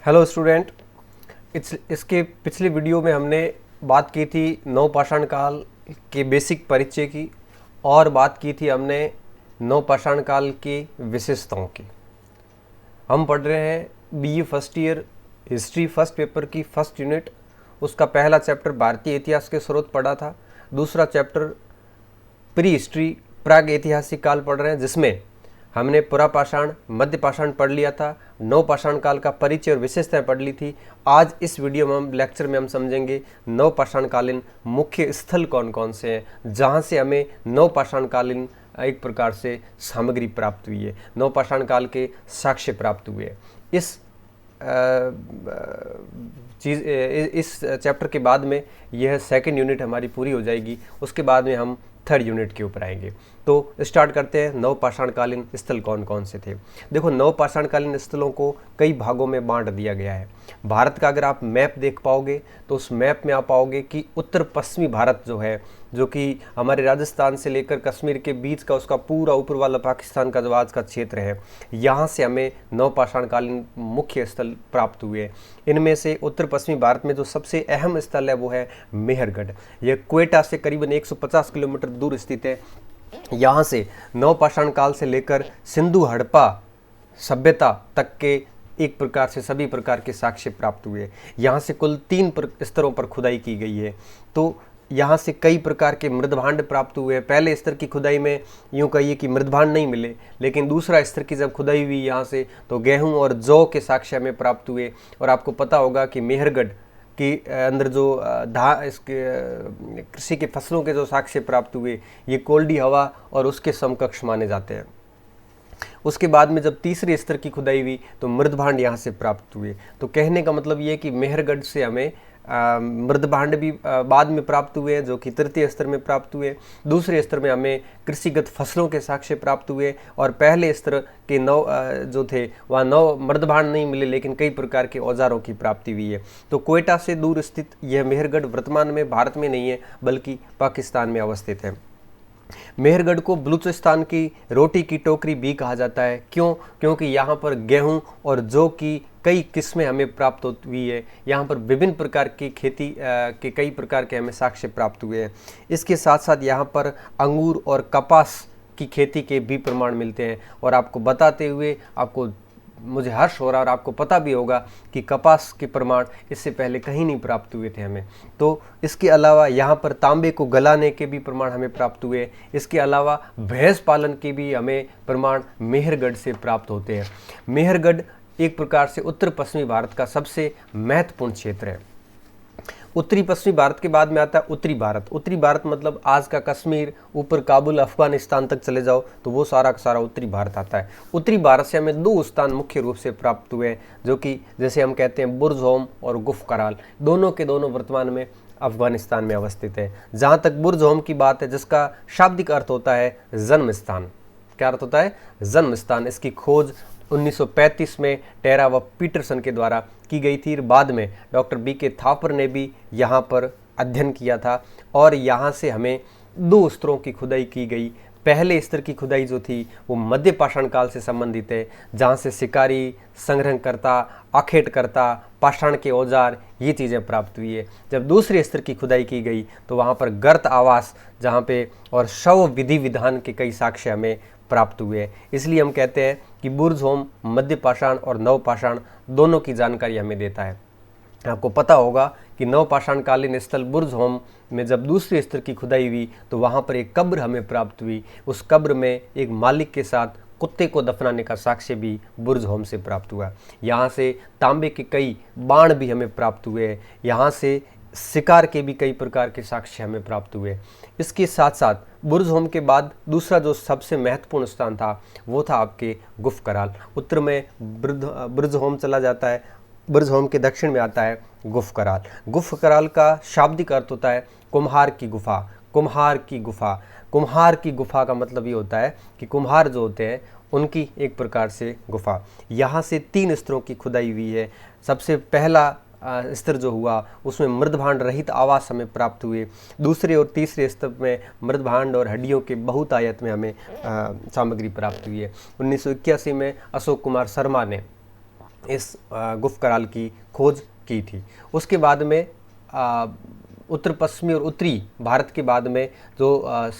Hello student. इसके पिछले video में हमने बात की थी नवपाषाण काल के बेसिक परिचय की और बात की थी हमने नवपाषाण काल की विशेषताओं की। हम पढ़ रहे हैं BA first year history first paper की फर्स्ट यूनिट। उसका पहला चैप्टर भारतीय इतिहास के स्रोत पढ़ा था। दूसरा चैप्टर प्री हिस्ट्री प्राग ऐतिहासिक काल पढ़ रहे हैं, जिसमें हमने पुरापाषाण मध्यपाषाण पढ़ लिया था, नवपाषाण काल का परिचय और विशेषताएं पढ़ ली थी। आज इस वीडियो में लेक्चर में हम समझेंगे नवपाषाण कालीन मुख्य स्थल कौन कौन से हैं, जहां से हमें नवपाषाण कालीन एक प्रकार से सामग्री प्राप्त हुई है, नवपाषाण काल के साक्ष्य प्राप्त हुए। इस इस चैप्टर के बाद में यह सेकंड यूनिट हमारी पूरी हो जाएगी। उसके बाद में हम थर्ड यूनिट के ऊपर आएंगे। तो स्टार्ट करते हैं, नवपाषाणकालीन स्थल कौन कौन से थे। देखो, नवपाषाणकालीन स्थलों को कई भागों में बांट दिया गया है। भारत का अगर आप मैप देख पाओगे तो उस मैप में आप पाओगे कि उत्तर पश्चिमी भारत जो है, जो कि हमारे राजस्थान से लेकर कश्मीर के बीच का उसका पूरा ऊपर वाला पाकिस्तान का जो आज का क्षेत्र है, यहाँ से हमें नवपाषाणकालीन मुख्य स्थल प्राप्त हुए। इनमें से उत्तर पश्चिमी भारत में जो सबसे अहम स्थल है वो है मेहरगढ़। यह क्वेटा से करीबन 150 किलोमीटर दूर स्थित है। यहाँ से नवपाषाण काल से लेकर सिंधु हड़प्पा सभ्यता तक के एक प्रकार से सभी प्रकार के साक्ष्य प्राप्त हुए। यहाँ से कुल 3 स्तरों पर खुदाई की गई है। तो यहाँ से कई प्रकार के मृदभांड प्राप्त हुए। पहले स्तर की खुदाई में यूँ कहिए कि मृदभांड नहीं मिले, लेकिन दूसरा स्तर की जब खुदाई हुई यहाँ से तो गेहूँ और जौ के साक्ष्य हमें प्राप्त हुए। और आपको पता होगा कि मेहरगढ़ कि अंदर जो इसके कृषि के फसलों के जो साक्ष्य प्राप्त हुए, ये कोल्डी हवा और उसके समकक्ष माने जाते हैं। उसके बाद में जब तीसरे स्तर की खुदाई हुई तो मृदभांड यहाँ से प्राप्त हुए। तो कहने का मतलब ये कि मेहरगढ़ से हमें मृदभांड भी बाद में प्राप्त हुए हैं, जो कि तृतीय स्तर में प्राप्त हुए। दूसरे स्तर में हमें कृषिगत फसलों के साक्ष्य प्राप्त हुए। और पहले स्तर के जो थे वहाँ मृदभांड नहीं मिले, लेकिन कई प्रकार के औजारों की प्राप्ति हुई है। तो क्वेटा से दूर स्थित यह मेहरगढ़ वर्तमान में भारत में नहीं है, बल्कि पाकिस्तान में अवस्थित है। मेहरगढ़ को बलूचिस्तान की रोटी की टोकरी भी कहा जाता है। क्यों? क्योंकि यहाँ पर गेहूँ और जौ की कई किस्में हमें प्राप्त हुई है। यहाँ पर विभिन्न प्रकार की खेती के कई प्रकार के हमें साक्ष्य प्राप्त हुए हैं। इसके साथ साथ यहाँ पर अंगूर और कपास की खेती के भी प्रमाण मिलते हैं। और आपको बताते हुए मुझे हर्ष हो रहा है, और आपको पता भी होगा कि कपास के प्रमाण इससे पहले कहीं नहीं प्राप्त हुए थे हमें। तो इसके अलावा यहाँ पर तांबे को गलाने के भी प्रमाण हमें प्राप्त हुए। इसके अलावा भैंस पालन के भी हमें प्रमाण मेहरगढ़ से प्राप्त होते हैं। मेहरगढ़ एक प्रकार से उत्तर पश्चिमी भारत का सबसे महत्वपूर्ण क्षेत्र है। उत्तरी पश्चिमी भारत के बाद में आता है उत्तरी भारत। उत्तरी भारत मतलब आज का कश्मीर, ऊपर काबुल, अफगानिस्तान तक चले जाओ तो वो सारा का सारा उत्तरी भारत आता है। उत्तरी भारत से हमें 2 स्थान मुख्य रूप से प्राप्त हुए हैं, जो कि जैसे हम कहते हैं बुर्ज़होम और गुफ कराल। दोनों के दोनों वर्तमान में अफगानिस्तान में अवस्थित है। जहाँ तक बुर्ज़होम की बात है, जिसका शाब्दिक अर्थ होता है जन्म स्थान। क्या अर्थ होता है? जन्म स्थान। इसकी खोज 1935 में टेरा व पीटरसन के द्वारा की गई थी। बाद में डॉक्टर बीके थापर ने भी यहाँ पर अध्ययन किया था। और यहाँ से हमें 2 स्तरों की खुदाई की गई। पहले स्तर की खुदाई जो थी वो मध्य पाषाण काल से संबंधित है, जहाँ से शिकारी, संग्रहणकर्ता, आखेटकर्ता, पाषाण के औजार, ये चीज़ें प्राप्त हुई है। जब दूसरे स्तर की खुदाई की गई तो वहाँ पर गर्त आवास जहाँ पे और शव विधि विधान के कई साक्ष्य हमें प्राप्त हुए हैं। इसलिए हम कहते हैं कि बुर्ज़होम मध्य पाषाण और नवपाषाण दोनों की जानकारी हमें देता है। आपको पता होगा कि नवपाषाण कालीन स्थल बुर्ज़होम में जब दूसरे स्तर की खुदाई हुई तो वहाँ पर एक कब्र हमें प्राप्त हुई। उस कब्र में एक मालिक के साथ कुत्ते को दफनाने का साक्ष्य भी बुर्ज़होम से प्राप्त हुआ। यहाँ से तांबे के कई बाण भी हमें प्राप्त हुए। यहाँ से शिकार के भी कई प्रकार के साक्ष्य हमें प्राप्त हुए। इसके साथ साथ बुर्ज़होम के बाद दूसरा जो सबसे महत्वपूर्ण स्थान था वो था आपके गुफ कराल। उत्तर में बुर्ज़होम चला जाता है, बुर्ज़होम के दक्षिण में आता है गुफ कराल। गुफ कराल का शाब्दिक अर्थ होता है कुम्हार की गुफा। कुम्हार की गुफा, कुम्हार की गुफा का मतलब ये होता है कि कुम्हार जो होते हैं उनकी एक प्रकार से गुफा। यहाँ से 3 स्तरों की खुदाई हुई है। सबसे पहला स्तर जो हुआ उसमें मृदभांड रहित आवास हमें प्राप्त हुए। दूसरे और तीसरे स्तर में मृदभांड और हड्डियों के बहुतायत में हमें सामग्री प्राप्त हुई है। 1981 में अशोक कुमार शर्मा ने इस गुफ कराल की खोज की थी। उसके बाद में उत्तर पश्चिमी और उत्तरी भारत के बाद में जो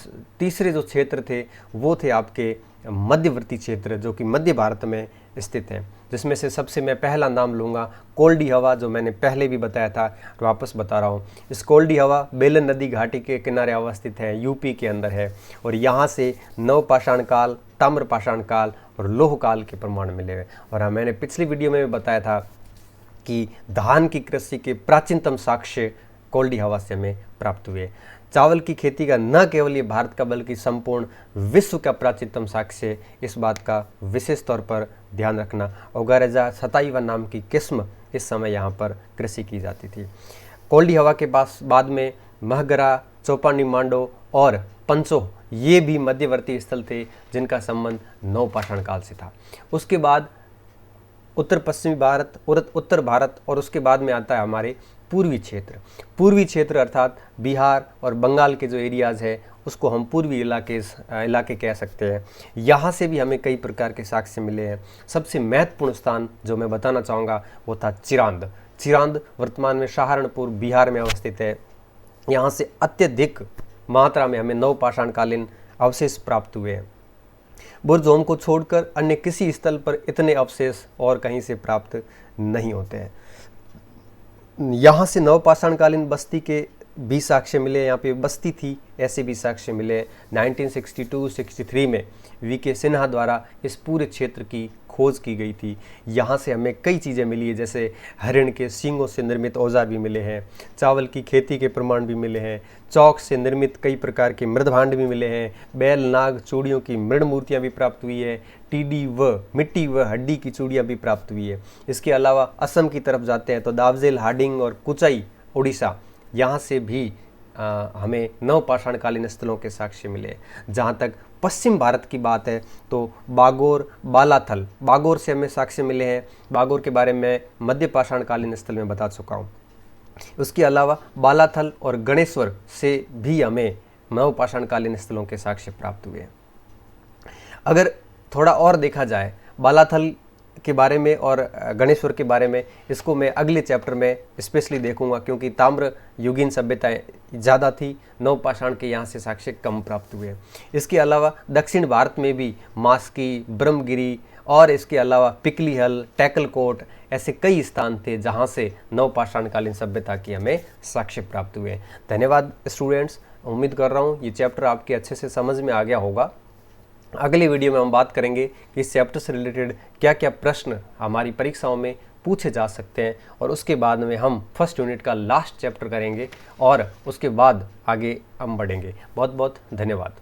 तीसरे जो क्षेत्र थे वो थे आपके मध्यवर्ती क्षेत्र, जो कि मध्य भारत में स्थित हैं, जिसमें से सबसे मैं पहला नाम लूँगा कोल्डी हवा, जो मैंने पहले भी बताया था और वापस बता रहा हूँ। इस कोल्डी हवा बेलन नदी घाटी के किनारे अवस्थित है, यूपी के अंदर है, और यहाँ से नवपाषाण काल, ताम्रपाषाण काल और लोह काल के प्रमाण मिले हुए। और हाँ, मैंने पिछली वीडियो में बताया था कि धान की कृषि के प्राचीनतम साक्ष्य कोल्डी हवा से हमें प्राप्त हुए। चावल की खेती का न केवल ये भारत का बल्कि संपूर्ण विश्व का प्राचीनतम साक्ष्य, इस बात का विशेष तौर पर ध्यान रखना। ओगारेजा सताईवा नाम की किस्म इस समय यहाँ पर कृषि की जाती थी। कोल्डी हवा के पास बाद में महगरा, चौपानी मांडो और पंचो, ये भी मध्यवर्ती स्थल थे जिनका संबंध नवपाषाण काल से था। उसके बाद उत्तर पश्चिमी भारत और उत्तर भारत, और उसके बाद में आता है हमारे पूर्वी क्षेत्र। पूर्वी क्षेत्र अर्थात बिहार और बंगाल के जो एरियाज़ है उसको हम पूर्वी इलाके कह सकते हैं। यहाँ से भी हमें कई प्रकार के साक्ष्य मिले हैं। सबसे महत्वपूर्ण स्थान जो मैं बताना चाहूँगा वो था चिरांद। चिरांद वर्तमान में सहारनपुर बिहार में अवस्थित है। यहाँ से अत्यधिक मात्रा में हमें नवपाषाणकालीन अवशेष प्राप्त हुए हैं। बुर्जोम को छोड़कर अन्य किसी स्थल पर इतने अवशेष और कहीं से प्राप्त नहीं होते हैं। यहाँ से नवपाषाणकालीन बस्ती के भी साक्ष्य मिले, यहाँ पे बस्ती थी ऐसे भी साक्ष्य मिले। 1962-63 में वीके सिन्हा द्वारा इस पूरे क्षेत्र की खोज की गई थी। यहाँ से हमें कई चीज़ें मिली है, जैसे हरिण के सींगों से निर्मित औजार भी मिले हैं, चावल की खेती के प्रमाण भी मिले हैं, चौक से निर्मित कई प्रकार के मृदभांड भी मिले हैं, बैल नाग चूड़ियों की मृण मूर्तियाँ भी प्राप्त हुई है, टीडी व मिट्टी व हड्डी की चूड़ियाँ भी प्राप्त हुई है। इसके अलावा असम की तरफ जाते हैं तो दावजेल, हार्डिंग और कुचाई उड़ीसा, यहाँ से भी हमें नवपाषाणकालीन स्थलों के साक्ष्य मिले। जहाँ तक पश्चिम भारत की बात है तो बागोर, बालाथल, बागोर से हमें साक्ष्य मिले हैं। बागोर के बारे में मध्यपाषाणकालीन स्थल में बता चुका हूँ। उसके अलावा बालाथल और गणेश्वर से भी हमें नवपाषाणकालीन स्थलों के साक्ष्य प्राप्त हुए हैं। अगर थोड़ा और देखा जाए बालाथल के बारे में और गणेश्वर के बारे में, इसको मैं अगले चैप्टर में स्पेशली देखूंगा, क्योंकि ताम्र युगीन सभ्यताएं ज़्यादा थी, नवपाषाण के यहाँ से साक्ष्य कम प्राप्त हुए। इसके अलावा दक्षिण भारत में भी मास्की, ब्रह्मगिरी और इसके अलावा पिकलीहल, टैकलकोट, ऐसे कई स्थान थे जहाँ से नवपाषाणकालीन सभ्यता की हमें साक्ष्य प्राप्त हुए। धन्यवाद स्टूडेंट्स, उम्मीद कर रहा हूँ ये चैप्टर आपके अच्छे से समझ में आ गया होगा। अगले वीडियो में हम बात करेंगे कि इस चैप्टर से रिलेटेड क्या क्या प्रश्न हमारी परीक्षाओं में पूछे जा सकते हैं, और उसके बाद में हम फर्स्ट यूनिट का लास्ट चैप्टर करेंगे और उसके बाद आगे हम बढ़ेंगे। बहुत बहुत धन्यवाद।